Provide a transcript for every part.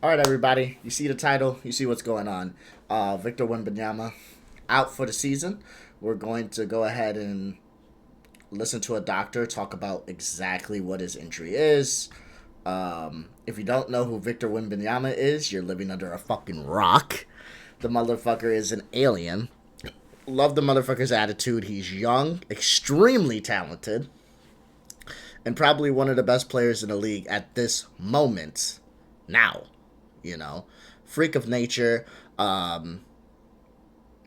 All right, everybody. You see the title. You see what's going on. Victor Wembanyama out for the season. We're going to go ahead and listen to a doctor talk about exactly what his injury is. If you don't know who Victor Wembanyama is, you're living under a fucking rock. The motherfucker is an alien. Love the motherfucker's attitude. He's young, extremely talented, and probably one of the best players in the league at this moment. Now, freak of nature. Not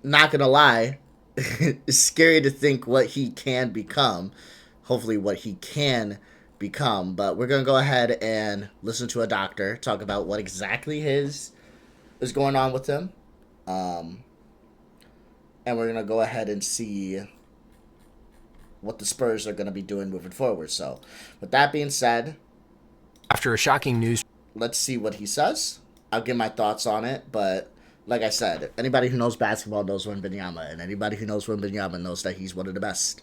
gonna lie, it's scary to think what he can become. Hopefully, what he can become. But we're gonna go ahead and listen to a doctor talk about what exactly is going on with him. And we're gonna go ahead and see what the Spurs are gonna be doing moving forward. So, with that being said, after a shocking news, let's see what he says. I'll give my thoughts on it, but like I said, anybody who knows basketball knows Wembanyama, and anybody who knows Wembanyama knows that he's one of the best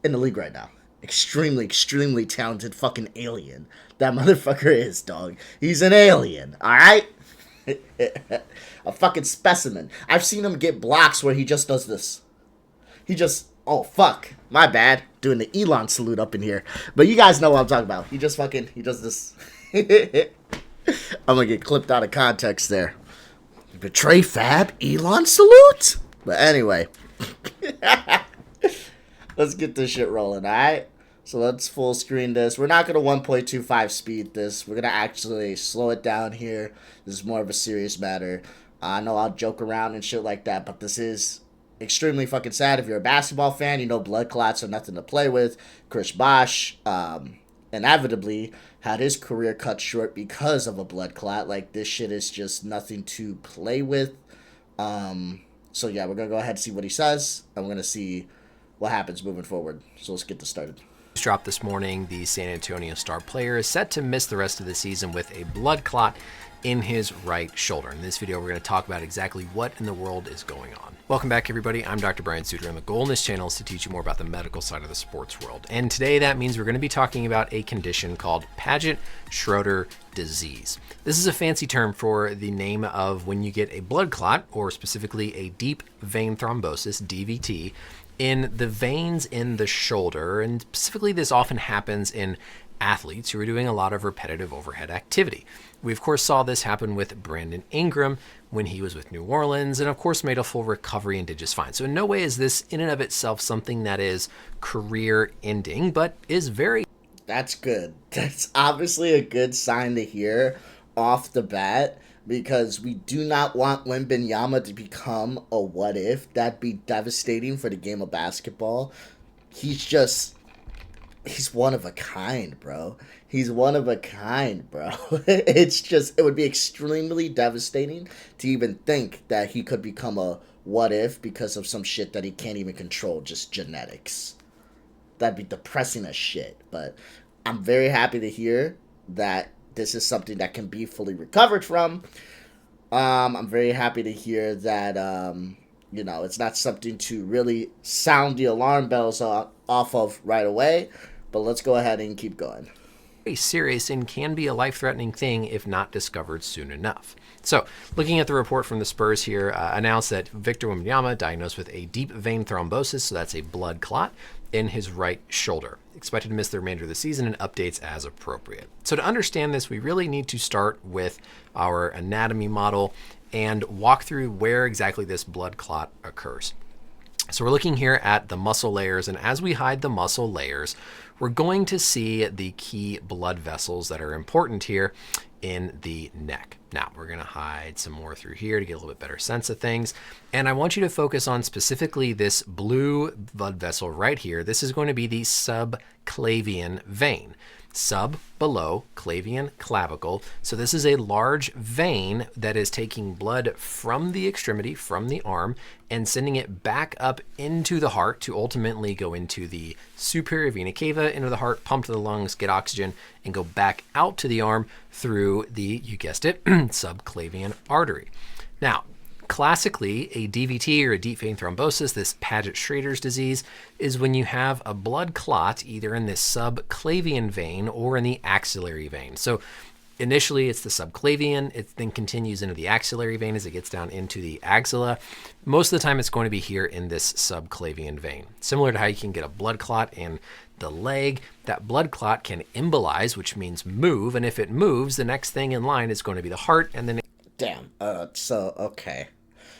in the league right now. Extremely, extremely talented fucking alien. That motherfucker is, dog. He's an alien, alright? A fucking specimen. I've seen him get blocks where he just does this. Oh, fuck. My bad. Doing the Elon salute up in here. But you guys know what I'm talking about. He does this. I'm gonna get clipped out of context there. Betray Fab Elon salute? But anyway. Let's get this shit rolling, alright? So let's full screen this. We're not gonna 1.25 speed this. We're gonna actually slow it down here. This is more of a serious matter. I know I'll joke around and shit like that, but this is extremely fucking sad. If you're a basketball fan, you know blood clots are nothing to play with. Chris Bosh, inevitably had his career cut short because of a blood clot. Like, this shit is just nothing to play with. So yeah, we're gonna go ahead and see what he says, and we're gonna see what happens moving forward. So let's get this started. Dropped this morning, the San Antonio star player is set to miss the rest of the season with a blood clot in his right shoulder. In this video, we're going to talk about exactly what in the world is going on. Welcome back, everybody. I'm Dr. Brian Sutterer, and the goal in this channel is to teach you more about the medical side of the sports world. And today, that means we're going to be talking about a condition called Paget-Schroeder disease. This is a fancy term for the name of when you get a blood clot, or specifically a deep vein thrombosis, DVT, in the veins in the shoulder. And specifically, this often happens in athletes who are doing a lot of repetitive overhead activity. We, of course, saw this happen with Brandon Ingram when he was with New Orleans, and of course made a full recovery and did just fine. So in no way is this in and of itself something that is career ending, but is very... That's good. That's obviously a good sign to hear off the bat, because we do not want Wembanyama to become a what if. That'd be devastating for the game of basketball. He's one of a kind, bro. He's one of a kind, bro. It would be extremely devastating to even think that he could become a what if because of some shit that he can't even control, just genetics. That'd be depressing as shit. But I'm very happy to hear that this is something that can be fully recovered from. I'm very happy to hear that, it's not something to really sound the alarm bells off of right away. But let's go ahead and keep going. Very serious and can be a life-threatening thing if not discovered soon enough. So, looking at the report from the Spurs here, announced that Victor Wembanyama diagnosed with a deep vein thrombosis, so that's a blood clot, in his right shoulder. Expected to miss the remainder of the season, and updates as appropriate. So to understand this, we really need to start with our anatomy model and walk through where exactly this blood clot occurs. So we're looking here at the muscle layers, and as we hide the muscle layers, we're going to see the key blood vessels that are important here in the neck. Now, we're going to hide some more through here to get a little bit better sense of things. And I want you to focus on specifically this blue blood vessel right here. This is going to be the subclavian vein. Sub, below, clavian, clavicle. So this is a large vein that is taking blood from the extremity, from the arm, and sending it back up into the heart to ultimately go into the superior vena cava, into the heart, pump to the lungs, get oxygen, and go back out to the arm through the, you guessed it, subclavian artery. Now, classically, a DVT or a deep vein thrombosis, this Paget-Schroeder's disease, is when you have a blood clot either in this subclavian vein or in the axillary vein. So Initially, it's the subclavian. It then continues into the axillary vein as it gets down into the axilla. Most of the time, it's going to be here in this subclavian vein. Similar to how you can get a blood clot in the leg, that blood clot can embolize, which means move. And if it moves, the next thing in line is going to be the heart. And then Damn. Okay.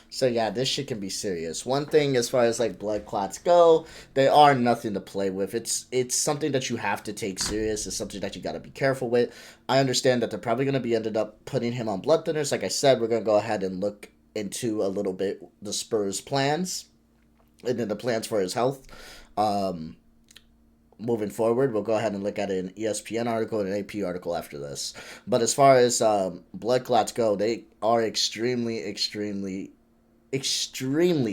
So yeah, this shit can be serious. One thing as far as like blood clots go, they are nothing to play with. It's something that you have to take serious. It's something that you got to be careful with. I understand that they're probably going to be ended up putting him on blood thinners. Like I said, we're going to go ahead and look into a little bit the Spurs plans and then the plans for his health. Um, Moving forward, we'll go ahead and look at an ESPN article and an AP article after this. But as far as blood clots go, they are extremely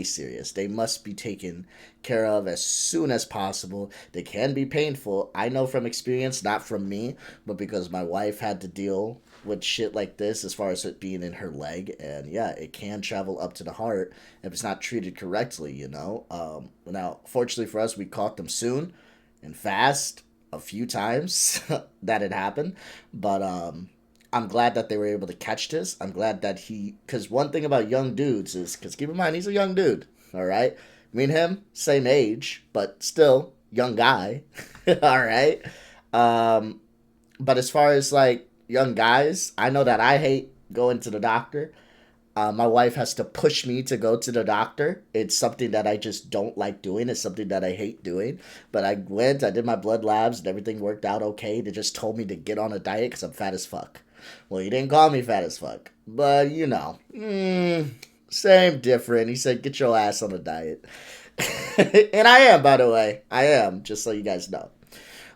serious. They must be taken care of as soon as possible. They can be painful. I know from experience, not from me, but because my wife had to deal with shit like this as far as it being in her leg. And yeah, it can travel up to the heart if it's not treated correctly, you know. Now, fortunately for us, we caught them soon and fast a few times that it happened. But I'm glad that they were able to catch this. I'm glad that because one thing about young dudes is, because keep in mind, he's a young dude, all right? Me and him, same age, but still, young guy, all right? But as far as like young guys, I know that I hate going to the doctor. My wife has to push me to go to the doctor. It's something that I just don't like doing. It's something that I hate doing. But I went, I did my blood labs, and everything worked out okay. They just told me to get on a diet because I'm fat as fuck. Well, he didn't call me fat as fuck. But, you know, same, different. He said, get your ass on a diet. And I am, by the way. I am, just so you guys know.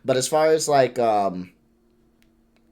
But as far as, like,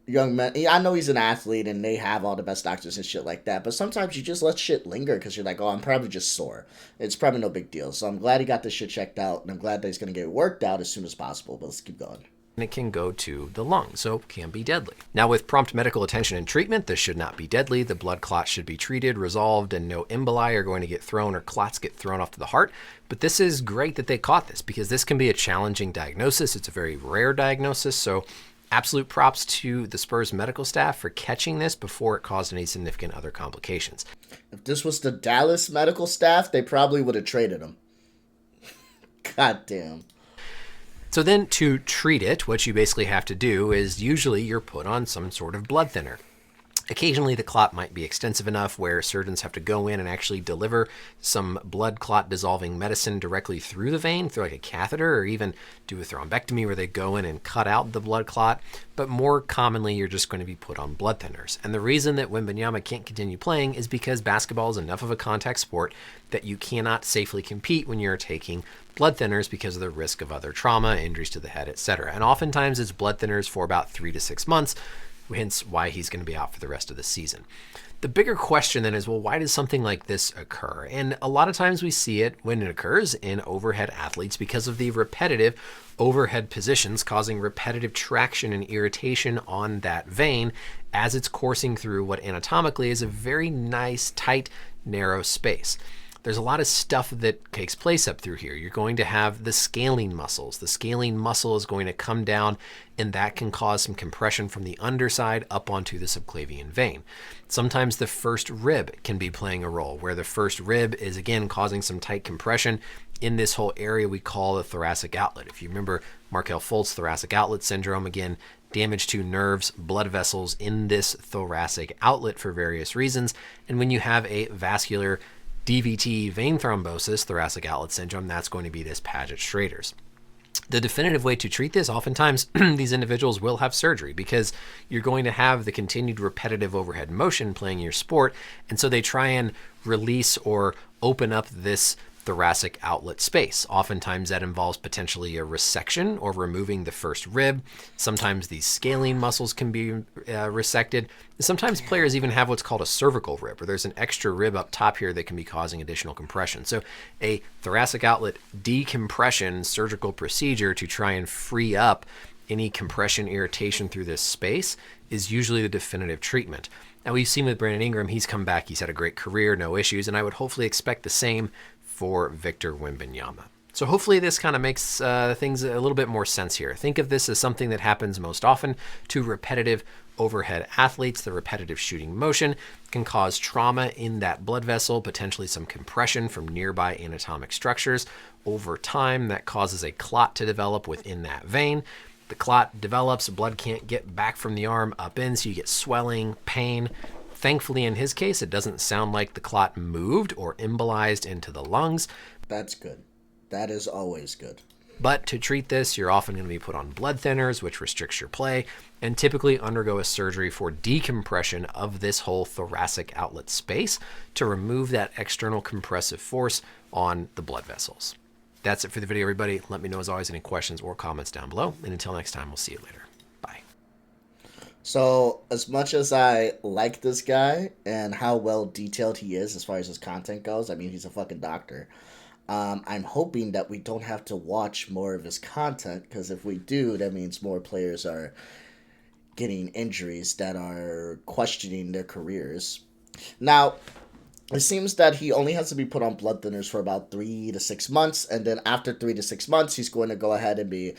young men, I know he's an athlete and they have all the best doctors and shit like that, but sometimes you just let shit linger because you're like, oh, I'm probably just sore. It's probably no big deal. So I'm glad he got this shit checked out, and I'm glad that he's going to get it worked out as soon as possible. But let's keep going. it can go to the lung, so can be deadly. Now, with prompt medical attention and treatment, this should not be deadly. The blood clot should be treated, resolved, and no emboli are going to get thrown or clots get thrown off to the heart. But this is great that they caught this, because this can be a challenging diagnosis. It's a very rare diagnosis, so absolute props to the Spurs medical staff for catching this before it caused any significant other complications. If this was the Dallas medical staff, they probably would have traded him. God damn. So then to treat it, what you basically have to do is usually you're put on some sort of blood thinner. Occasionally, the clot might be extensive enough where surgeons have to go in and actually deliver some blood clot dissolving medicine directly through the vein, through like a catheter, or even do a thrombectomy where they go in and cut out the blood clot. But more commonly, you're just going to be put on blood thinners. And the reason that Wembanyama can't continue playing is because basketball is enough of a contact sport that you cannot safely compete when you're taking blood thinners because of the risk of other trauma, injuries to the head, etc. And oftentimes it's blood thinners for about 3 to 6 months, hence why he's going to be out for the rest of the season. The bigger question then is, well, why does something like this occur? And a lot of times we see it when it occurs in overhead athletes because of the repetitive overhead positions causing repetitive traction and irritation on that vein as it's coursing through what anatomically is a very nice, tight, narrow space. There's a lot of stuff that takes place up through here. You're going to have the scalene muscles. The scalene muscle is going to come down, and that can cause some compression from the underside up onto the subclavian vein. Sometimes the first rib can be playing a role, where the first rib is, again, causing some tight compression in this whole area we call the thoracic outlet. If you remember Markelle Fultz thoracic outlet syndrome, again, damage to nerves, blood vessels in this thoracic outlet for various reasons. And when you have a vascular DVT vein thrombosis, thoracic outlet syndrome, that's going to be this Paget-Schrader's. The definitive way to treat this, oftentimes these individuals will have surgery because you're going to have the continued repetitive overhead motion playing your sport, and so they try and release or open up this thoracic outlet space. Oftentimes that involves potentially a resection or removing the first rib. Sometimes these scalene muscles can be resected. Sometimes players even have what's called a cervical rib, where there's an extra rib up top here that can be causing additional compression. So a thoracic outlet decompression surgical procedure to try and free up any compression irritation through this space is usually the definitive treatment. Now, we've seen with Brandon Ingram, he's come back, he's had a great career, no issues, and I would hopefully expect the same for Victor Wembanyama. So hopefully this kind of makes things a little bit more sense here. Think of this as something that happens most often to repetitive overhead athletes, the repetitive shooting motion can cause trauma in that blood vessel, potentially some compression from nearby anatomic structures. Over time, that causes a clot to develop within that vein. The clot develops, blood can't get back from the arm up in, so you get swelling, pain. Thankfully, in his case, it doesn't sound like the clot moved or embolized into the lungs. That's good. That is always good. But to treat this, you're often going to be put on blood thinners, which restricts your play, and typically undergo a surgery for decompression of this whole thoracic outlet space to remove that external compressive force on the blood vessels. That's it for the video, everybody. Let me know, as always, any questions or comments down below. And until next time, we'll see you later. Bye. So, as much as I like this guy and how well detailed he is as far as his content goes, I mean, he's a fucking doctor. I'm hoping that we don't have to watch more of his content, because if we do, that means more players are getting injuries that are questioning their careers. Now, it seems that he only has to be put on blood thinners for about 3 to 6 months, and then after 3 to 6 months, he's going to go ahead and be,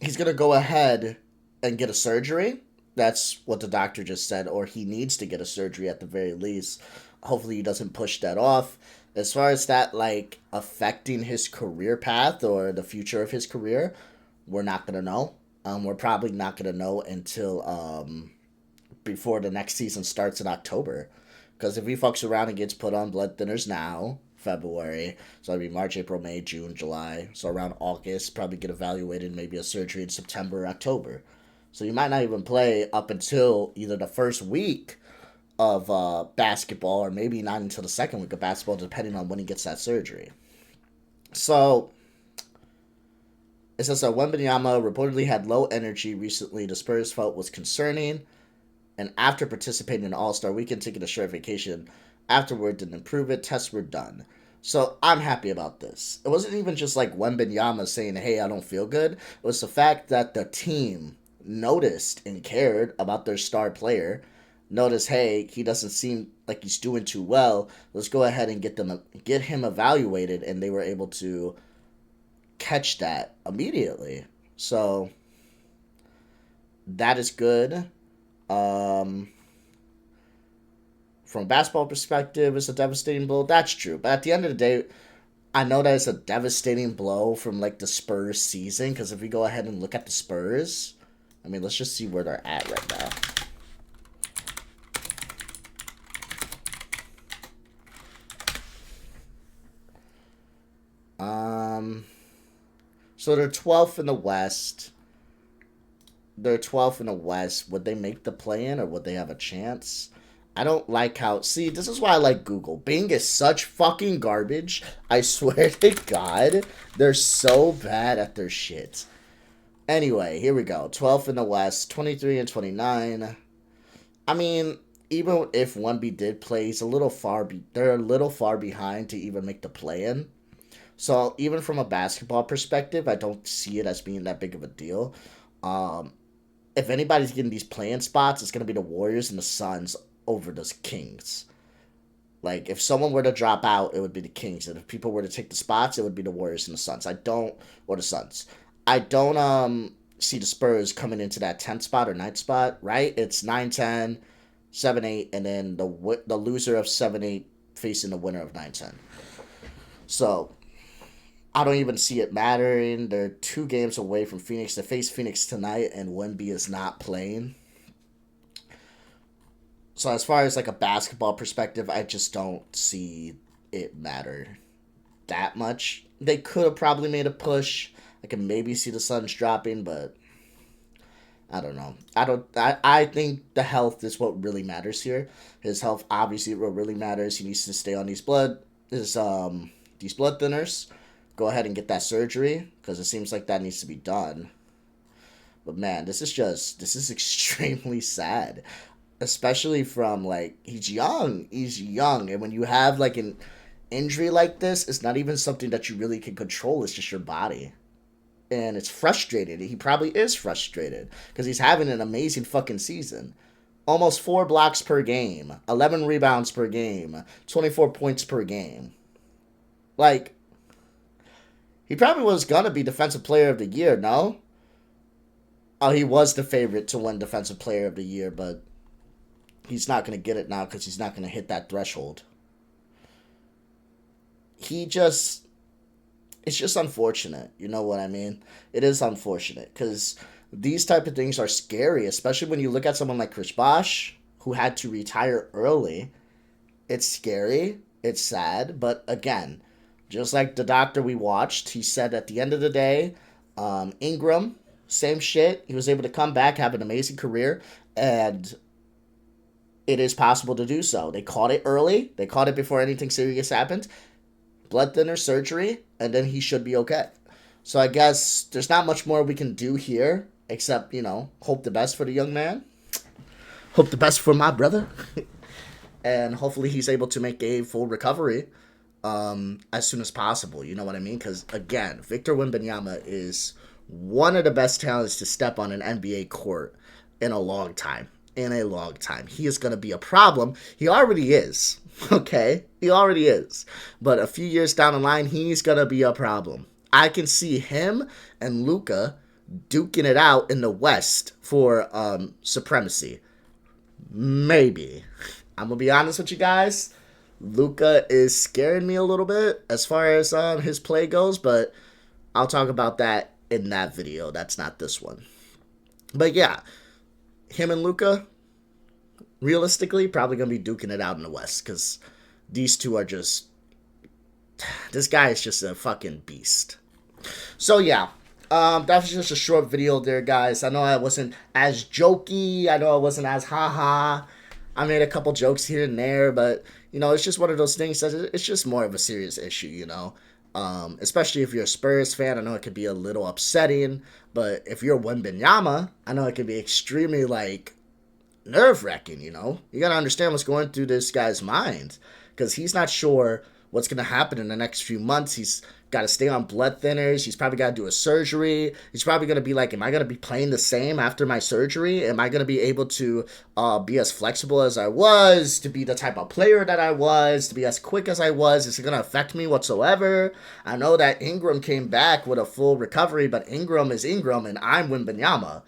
he's going to go ahead and get a surgery. That's what the doctor just said, or he needs to get a surgery at the very least. Hopefully he doesn't push that off. As far as that, like, affecting his career path or the future of his career, we're not going to know. We're probably not going to know until before the next season starts in October. Because if he fucks around and gets put on blood thinners now, February, so it'll be March, April, May, June, July, so around August, probably get evaluated, maybe a surgery in September, October. So you might not even play up until either the first week of basketball, or maybe not until the second week of basketball, depending on when he gets that surgery. So, it says that Wembanyama reportedly had low energy recently. The Spurs felt was concerning, and after participating in All-Star Weekend, taking a short vacation afterward didn't improve it. Tests were done. So, I'm happy about this. It wasn't even just like Wembanyama saying, hey, I don't feel good. It was the fact that the team noticed and cared about their star player. Notice, hey, he doesn't seem like he's doing too well. Let's go ahead and get him evaluated, and they were able to catch that immediately. So that is good. From a basketball perspective, it's a devastating blow. That's true, but at the end of the day, I know that it's a devastating blow from like the Spurs season. Because if we go ahead and look at the Spurs, I mean, let's just see where they're at right now. So they're 12th in the West. They're 12th in the West. Would they make the play-in, or would they have a chance? I don't like how... See, this is why I like Google. Bing is such fucking garbage. I swear to God. They're so bad at their shit. Anyway, here we go. 12th in the West. 23 and 29. I mean, even if Wemby did play, he's a little far... They're a little far behind to even make the play-in. So, even from a basketball perspective, I don't see it as being that big of a deal. If anybody's getting these play-in spots, it's going to be the Warriors and the Suns over the Kings. Like, if someone were to drop out, it would be the Kings. And if people were to take the spots, it would be the Warriors and the Suns. Or the Suns. I don't see the Spurs coming into that 10th spot or 9th spot, right? It's 9-10, 7-8, and then the loser of 7-8 facing the winner of 9-10. So, I don't even see it mattering. They're 2 games away from Phoenix. They face Phoenix tonight, and Wemby is not playing. So as far as like a basketball perspective, I just don't see it matter that much. They could have probably made a push. I can maybe see the Suns dropping, but I don't know. I think the health is what really matters here. His health obviously what really matters. He needs to stay on these blood thinners. Go ahead and get that surgery, because it seems like that needs to be done. But man, this is extremely sad. Especially from, like, he's young. And when you have, like, an injury like this, it's not even something that you really can control. It's just your body. And it's frustrated. He probably is frustrated, because he's having an amazing fucking season. Almost 4 blocks per game. 11 rebounds per game. 24 points per game. Like, he probably was going to be Defensive Player of the Year, no? Oh, he was the favorite to win Defensive Player of the Year, but he's not going to get it now because he's not going to hit that threshold. He just, it's just unfortunate. You know what I mean? It is unfortunate because these type of things are scary, especially when you look at someone like Chris Bosh, who had to retire early. It's scary. It's sad. But again, just like the doctor we watched, he said at the end of the day, Ingram, same shit. He was able to come back, have an amazing career, and it is possible to do so. They caught it early. They caught it before anything serious happened. Blood thinner surgery, and then he should be okay. So I guess there's not much more we can do here except, hope the best for the young man. Hope the best for my brother. And hopefully he's able to make a full recovery as soon as possible. You know what I mean? Because, again, Victor Wembanyama is one of the best talents to step on an NBA court in a long time. He is going to be a problem. He already is. Okay? He already is. But a few years down the line, he's going to be a problem. I can see him and Luka duking it out in the West for supremacy. Maybe. I'm going to be honest with you guys. Luka is scaring me a little bit as far as his play goes, but I'll talk about that in that video. That's not this one. But yeah, him and Luka, realistically, probably going to be duking it out in the West because these two are just... This guy is just a fucking beast. So yeah, that was just a short video there, guys. I know I wasn't as jokey. I know I wasn't as haha. I made a couple jokes here and there, but, it's just one of those things that it's just more of a serious issue, especially if you're a Spurs fan. I know it could be a little upsetting, but if you're Wembanyama, I know it can be extremely, nerve-wracking, You got to understand what's going through this guy's mind, because he's not sure what's going to happen in the next few months. He's got to stay on blood thinners. He's probably got to do a surgery. He's probably going to be like, am I going to be playing the same after my surgery? Am I going to be able to be as flexible as I was, to be the type of player that I was, to be as quick as I was? Is it going to affect me whatsoever? I know that Ingram came back with a full recovery, but Ingram is Ingram and I'm Wembanyama.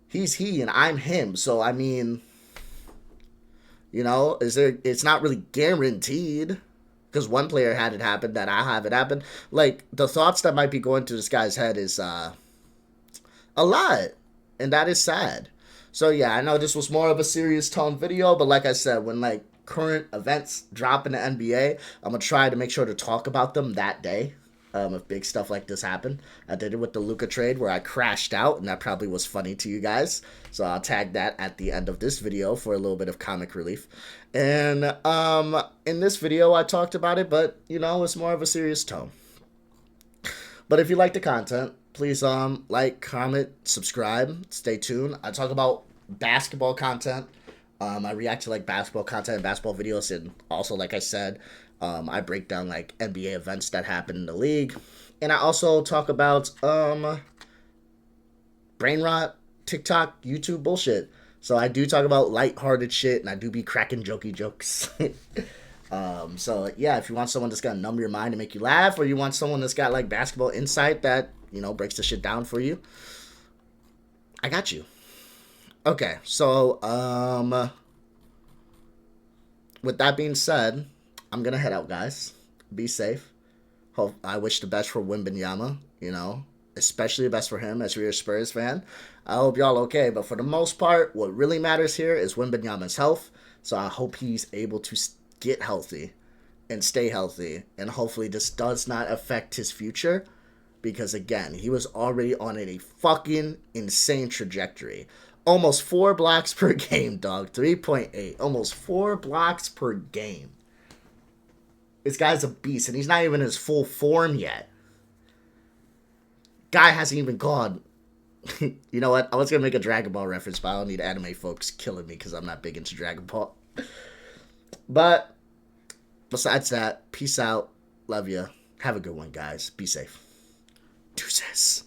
He's he and I'm him. So, I mean, it's not really guaranteed. Because one player had it happen, that I have it happen. The thoughts that might be going through this guy's head is a lot. And that is sad. So, yeah, I know this was more of a serious tone video. But like I said, when, current events drop in the NBA, I'm going to try to make sure to talk about them that day. If big stuff like this happened. I did it with the Luka trade where I crashed out, and that probably was funny to you guys. So I'll tag that at the end of this video for a little bit of comic relief. And in this video, I talked about it, but, it's more of a serious tone. But if you like the content, please like, comment, subscribe, stay tuned. I talk about basketball content. I react to, basketball content and basketball videos, and also, like I said, I break down NBA events that happen in the league. And I also talk about brain rot, TikTok, YouTube bullshit. So I do talk about lighthearted shit, and I do be cracking jokey jokes. So yeah, if you want someone that's gonna numb your mind and make you laugh, or you want someone that's got basketball insight that, breaks the shit down for you, I got you. Okay, so with that being said, I'm going to head out, guys. Be safe. Hope I wish the best for Wembanyama, especially the best for him as you're a Spurs fan. I hope y'all okay, but for the most part, what really matters here is Wembanyama's health. So I hope he's able to get healthy and stay healthy, and hopefully this does not affect his future, because again, he was already on a fucking insane trajectory. Almost 4 blocks per game, dog. 3.8. Almost 4 blocks per game. This guy's a beast, and he's not even in his full form yet. Guy hasn't even gone. You know what? I was going to make a Dragon Ball reference, but I don't need anime folks killing me because I'm not big into Dragon Ball. But besides that, peace out. Love you. Have a good one, guys. Be safe. Deuces.